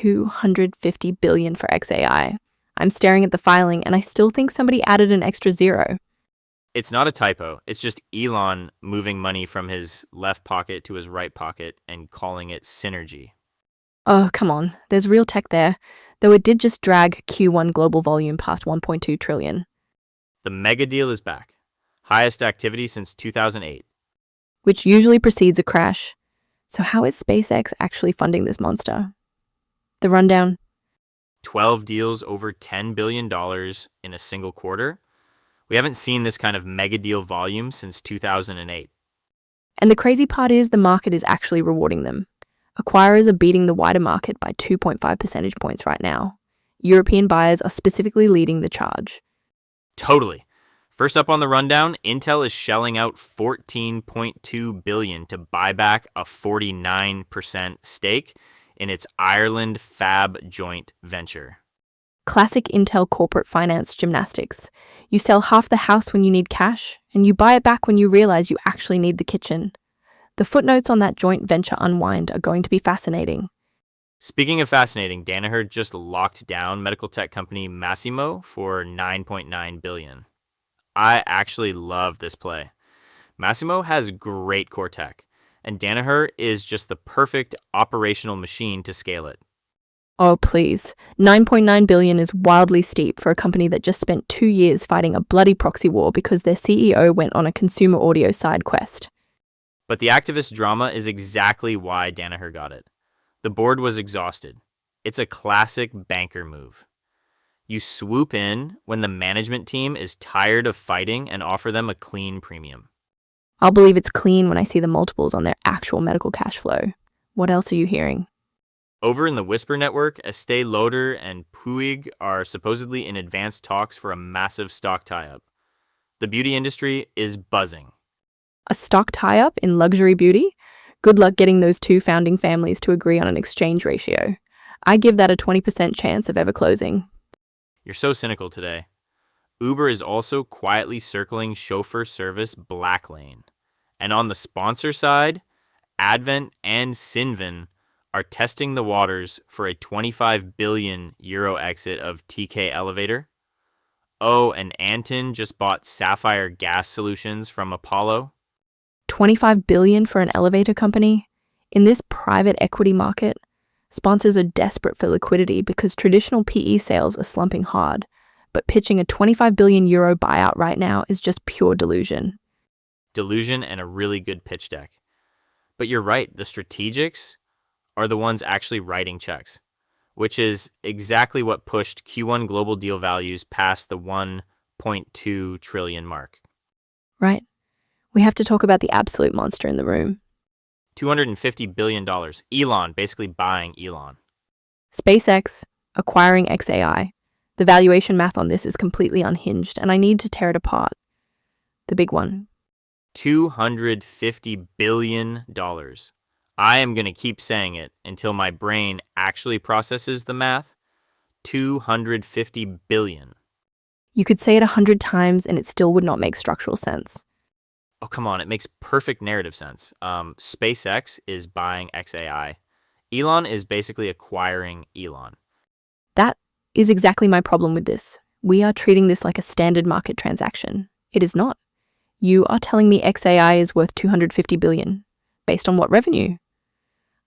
$250 billion for xAI. I'm staring at the filing and I still think somebody added an extra zero. It's not a typo. It's just Elon moving money from his left pocket to his right pocket and calling it synergy. Oh, come on. There's real tech there, though it did just drag Q1 global volume past 1.2 trillion. The mega deal is back. Highest activity since 2008. Which usually precedes a crash. So how is SpaceX actually funding this monster? The rundown. 12 deals over $10 billion in a single quarter. We haven't seen this kind of mega deal volume since 2008. And the crazy part is the market is actually rewarding them. Acquirers are beating the wider market by 2.5 percentage points right now. European buyers are specifically leading the charge. Totally. First up on the rundown, Intel is shelling out $14.2 billion to buy back a 49% stake in its Ireland fab joint venture. Classic Intel corporate finance gymnastics. You sell half the house when you need cash, and you buy it back when you realize you actually need the kitchen. The footnotes on that joint venture unwind are going to be fascinating. Speaking of fascinating, Danaher just locked down medical tech company Masimo for $9.9 billion. I actually love this play. Masimo has great core tech, and Danaher is just the perfect operational machine to scale it. Oh, please. $9.9 billion is wildly steep for a company that just spent 2 years fighting a bloody proxy war because their CEO went on a consumer audio side quest. But the activist drama is exactly why Danaher got it. The board was exhausted. It's a classic banker move. You swoop in when the management team is tired of fighting and offer them a clean premium. I'll believe it's clean when I see the multiples on their actual medical cash flow. What else are you hearing? Over in the Whisper Network, Estee Lauder and Puig are supposedly in advanced talks for a massive stock tie-up. The beauty industry is buzzing. A stock tie-up in luxury beauty? Good luck getting those two founding families to agree on an exchange ratio. I give that a 20% chance of ever closing. You're so cynical today. Uber is also quietly circling chauffeur service Black Lane. And on the sponsor side, Advent and Cinven are testing the waters for a 25 billion euro exit of TK Elevator. Oh, and Antin just bought Sapphire Gas Solutions from Apollo. 25 billion for an elevator company? In this private equity market, sponsors are desperate for liquidity because traditional PE sales are slumping hard, but pitching a 25 billion euro buyout right now is just pure delusion. Delusion and a really good pitch deck. But you're right, the strategics are the ones actually writing checks, which is exactly what pushed Q1 global deal values past the 1.2 trillion mark. Right. We have to talk about the absolute monster in the room. $250 billion. Elon, basically buying Elon. SpaceX acquiring xAI. The valuation math on this is completely unhinged, and I need to tear it apart. The big one. $250 billion. I am going to keep saying it until my brain actually processes the math. 250 billion. You could say it 100 times and it still would not make structural sense. Oh, come on. It makes perfect narrative sense. SpaceX is buying xAI. Elon is basically acquiring Elon. That is exactly my problem with this. We are treating this like a standard market transaction. It is not. You are telling me xAI is worth 250 billion. Based on what revenue?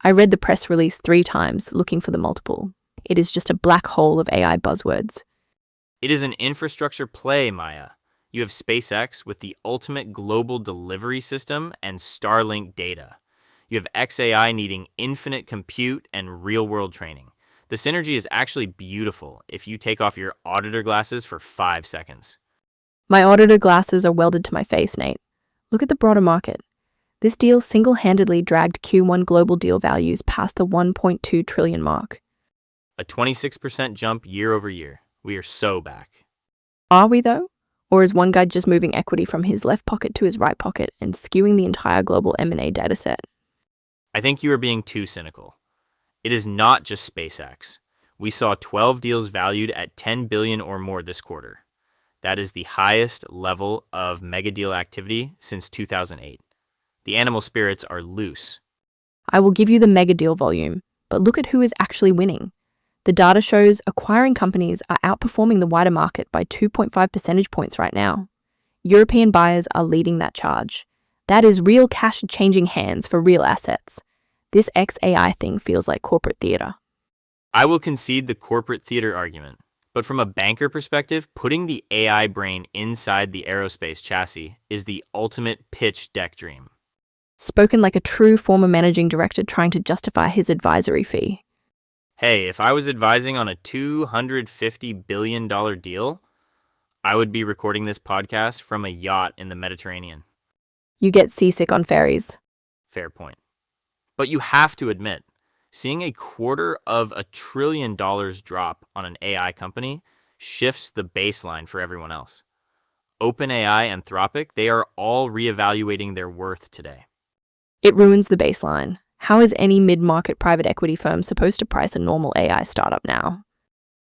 I read the press release 3 times looking for the multiple. It is just a black hole of AI buzzwords. It is an infrastructure play, Maya. You have SpaceX with the ultimate global delivery system and Starlink data. You have xAI needing infinite compute and real-world training. The synergy is actually beautiful if you take off your auditor glasses for 5 seconds. My auditor glasses are welded to my face, Nate. Look at the broader market. This deal single-handedly dragged Q1 global deal values past the 1.2 trillion mark. A 26% jump year over year. We are so back. Are we, though? Or is one guy just moving equity from his left pocket to his right pocket and skewing the entire global M&A dataset? I think you are being too cynical. It is not just SpaceX. We saw 12 deals valued at $10 billion or more this quarter. That is the highest level of mega deal activity since 2008. The animal spirits are loose. I will give you the mega deal volume, but look at who is actually winning. The data shows acquiring companies are outperforming the wider market by 2.5 percentage points right now. European buyers are leading that charge. That is real cash changing hands for real assets. This xAI thing feels like corporate theater. I will concede the corporate theater argument, but from a banker perspective, putting the AI brain inside the aerospace chassis is the ultimate pitch deck dream. Spoken like a true former managing director trying to justify his advisory fee. Hey, if I was advising on a $250 billion deal, I would be recording this podcast from a yacht in the Mediterranean. You get seasick on ferries. Fair point. But you have to admit, seeing $250 billion drop on an AI company shifts the baseline for everyone else. OpenAI, Anthropic, they are all reevaluating their worth today. It ruins the baseline. How is any mid-market private equity firm supposed to price a normal AI startup now?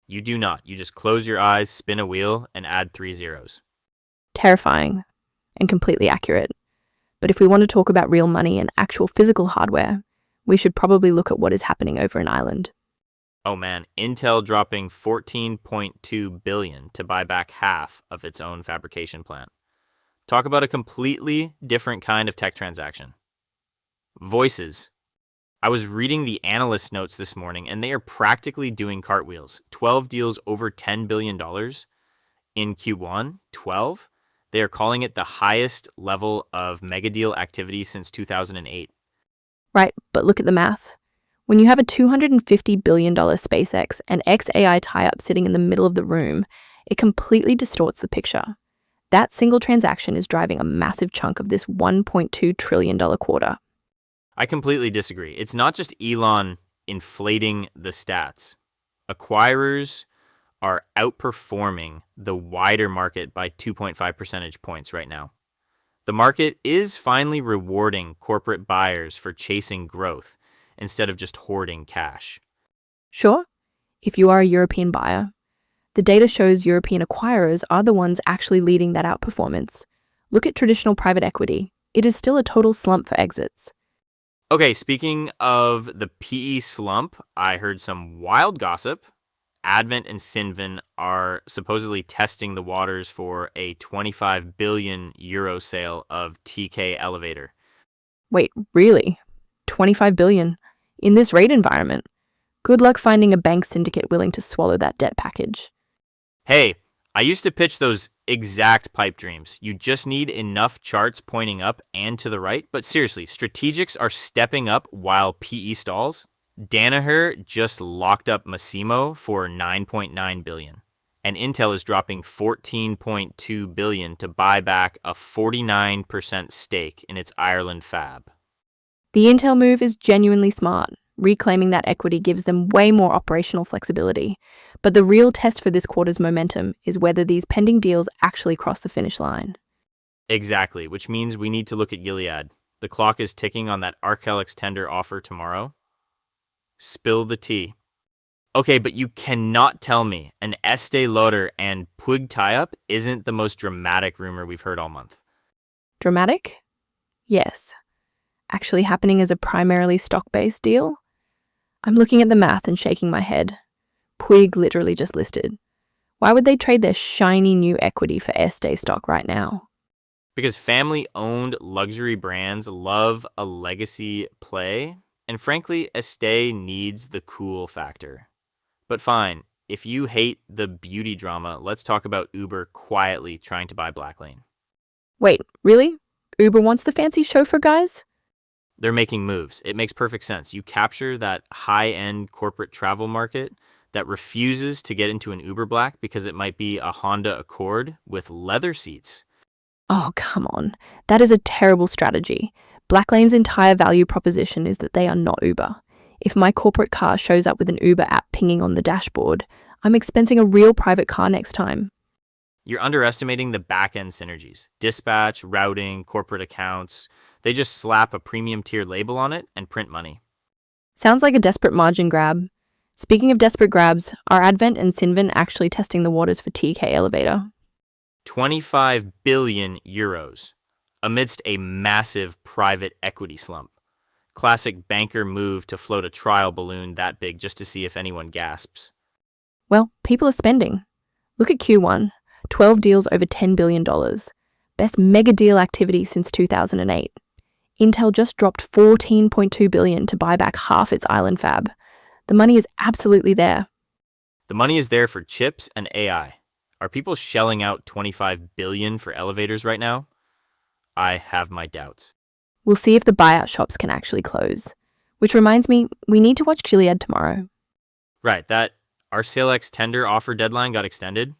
You do not. You just close your eyes, spin a wheel, and add 3 zeros. Terrifying and completely accurate. But if we want to talk about real money and actual physical hardware, we should probably look at what is happening over in Ireland. Oh man, Intel dropping $14.2 billion to buy back half of its own fabrication plant. Talk about a completely different kind of tech transaction. Voices. I was reading the analyst notes this morning, and they are practically doing cartwheels. 12 deals over $10 billion in Q1. 12. They are calling it the highest level of mega deal activity since 2008. Right, but look at the math. When you have a $250 billion SpaceX and xAI tie-up sitting in the middle of the room, it completely distorts the picture. That single transaction is driving a massive chunk of this $1.2 trillion quarter. I completely disagree. It's not just Elon inflating the stats. Acquirers are outperforming the wider market by 2.5 percentage points right now. The market is finally rewarding corporate buyers for chasing growth instead of just hoarding cash. Sure, if you are a European buyer, the data shows European acquirers are the ones actually leading that outperformance. Look at traditional private equity. It is still a total slump for exits. Okay, speaking of the PE slump, I heard some wild gossip. Advent and Cinven are supposedly testing the waters for a 25 billion euro sale of TK Elevator. Wait, really? 25 billion? In this rate environment? Good luck finding a bank syndicate willing to swallow that debt package. Hey, I used to pitch those exact pipe dreams. You just need enough charts pointing up and to the right. But seriously, strategics are stepping up while PE stalls. Danaher just locked up Masimo for $9.9 billion. And Intel is dropping $14.2 billion to buy back a 49% stake in its Ireland fab. The Intel move is genuinely smart. Reclaiming that equity gives them way more operational flexibility. But the real test for this quarter's momentum is whether these pending deals actually cross the finish line. Exactly, which means we need to look at Gilead. The clock is ticking on that Arkelix tender offer tomorrow. Spill the tea. Okay, but you cannot tell me an Estee Lauder and Puig tie-up isn't the most dramatic rumor we've heard all month. Dramatic? Yes. Actually happening as a primarily stock-based deal? I'm looking at the math and shaking my head. Puig literally just listed. Why would they trade their shiny new equity for Estee stock right now? Because family-owned luxury brands love a legacy play, and frankly, Estee needs the cool factor. But fine, if you hate the beauty drama, let's talk about Uber quietly trying to buy Blacklane. Wait, really? Uber wants the fancy chauffeur guys? They're making moves. It makes perfect sense. You capture that high-end corporate travel market that refuses to get into an Uber Black because it might be a Honda Accord with leather seats. Oh, come on. That is a terrible strategy. Blacklane's entire value proposition is that they are not Uber. If my corporate car shows up with an Uber app pinging on the dashboard, I'm expensing a real private car next time. You're underestimating the back-end synergies. Dispatch, routing, corporate accounts. They just slap a premium tier label on it and print money. Sounds like a desperate margin grab. Speaking of desperate grabs, are Advent and Cinven actually testing the waters for TK Elevator? 25 billion euros amidst a massive private equity slump. Classic banker move to float a trial balloon that big just to see if anyone gasps. Well, people are spending. Look at Q1, 12 deals over $10 billion. Best mega deal activity since 2008. Intel just dropped $14.2 billion to buy back half its island fab. The money is absolutely there. The money is there for chips and AI. Are people shelling out $25 billion for elevators right now? I have my doubts. We'll see if the buyout shops can actually close. Which reminds me, we need to watch Gilead tomorrow. Right, that RCLX tender offer deadline got extended?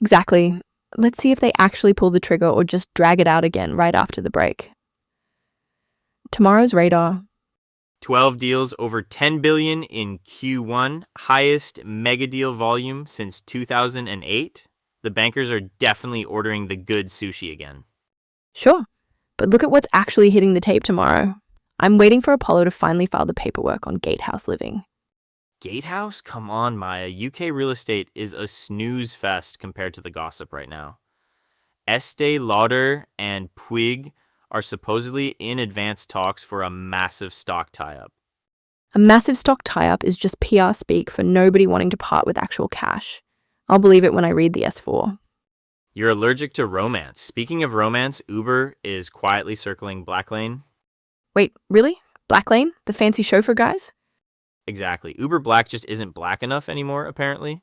Exactly. Let's see if they actually pull the trigger or just drag it out again right after the break. Tomorrow's radar. 12 deals over $10 billion in Q1, highest mega deal volume since 2008. The bankers are definitely ordering the good sushi again. Sure, but look at what's actually hitting the tape tomorrow. I'm waiting for Apollo to finally file the paperwork on Gatehouse Living. Gatehouse? Come on, Maya. UK real estate is a snooze fest compared to the gossip right now. Estee Lauder and Puig are supposedly in advanced talks for a massive stock tie-up. A massive stock tie-up is just PR speak for nobody wanting to part with actual cash. I'll believe it when I read the S4. You're allergic to romance. Speaking of romance, Uber is quietly circling Black Lane. Wait, really? Black Lane? The fancy chauffeur guys? Exactly. Uber Black just isn't black enough anymore, apparently.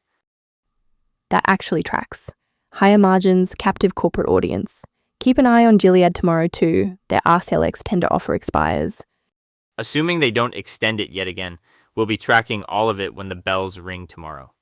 That actually tracks. Higher margins, captive corporate audience. Keep an eye on Gilead tomorrow too. Their RCLX tender offer expires. Assuming they don't extend it yet again, we'll be tracking all of it when the bells ring tomorrow.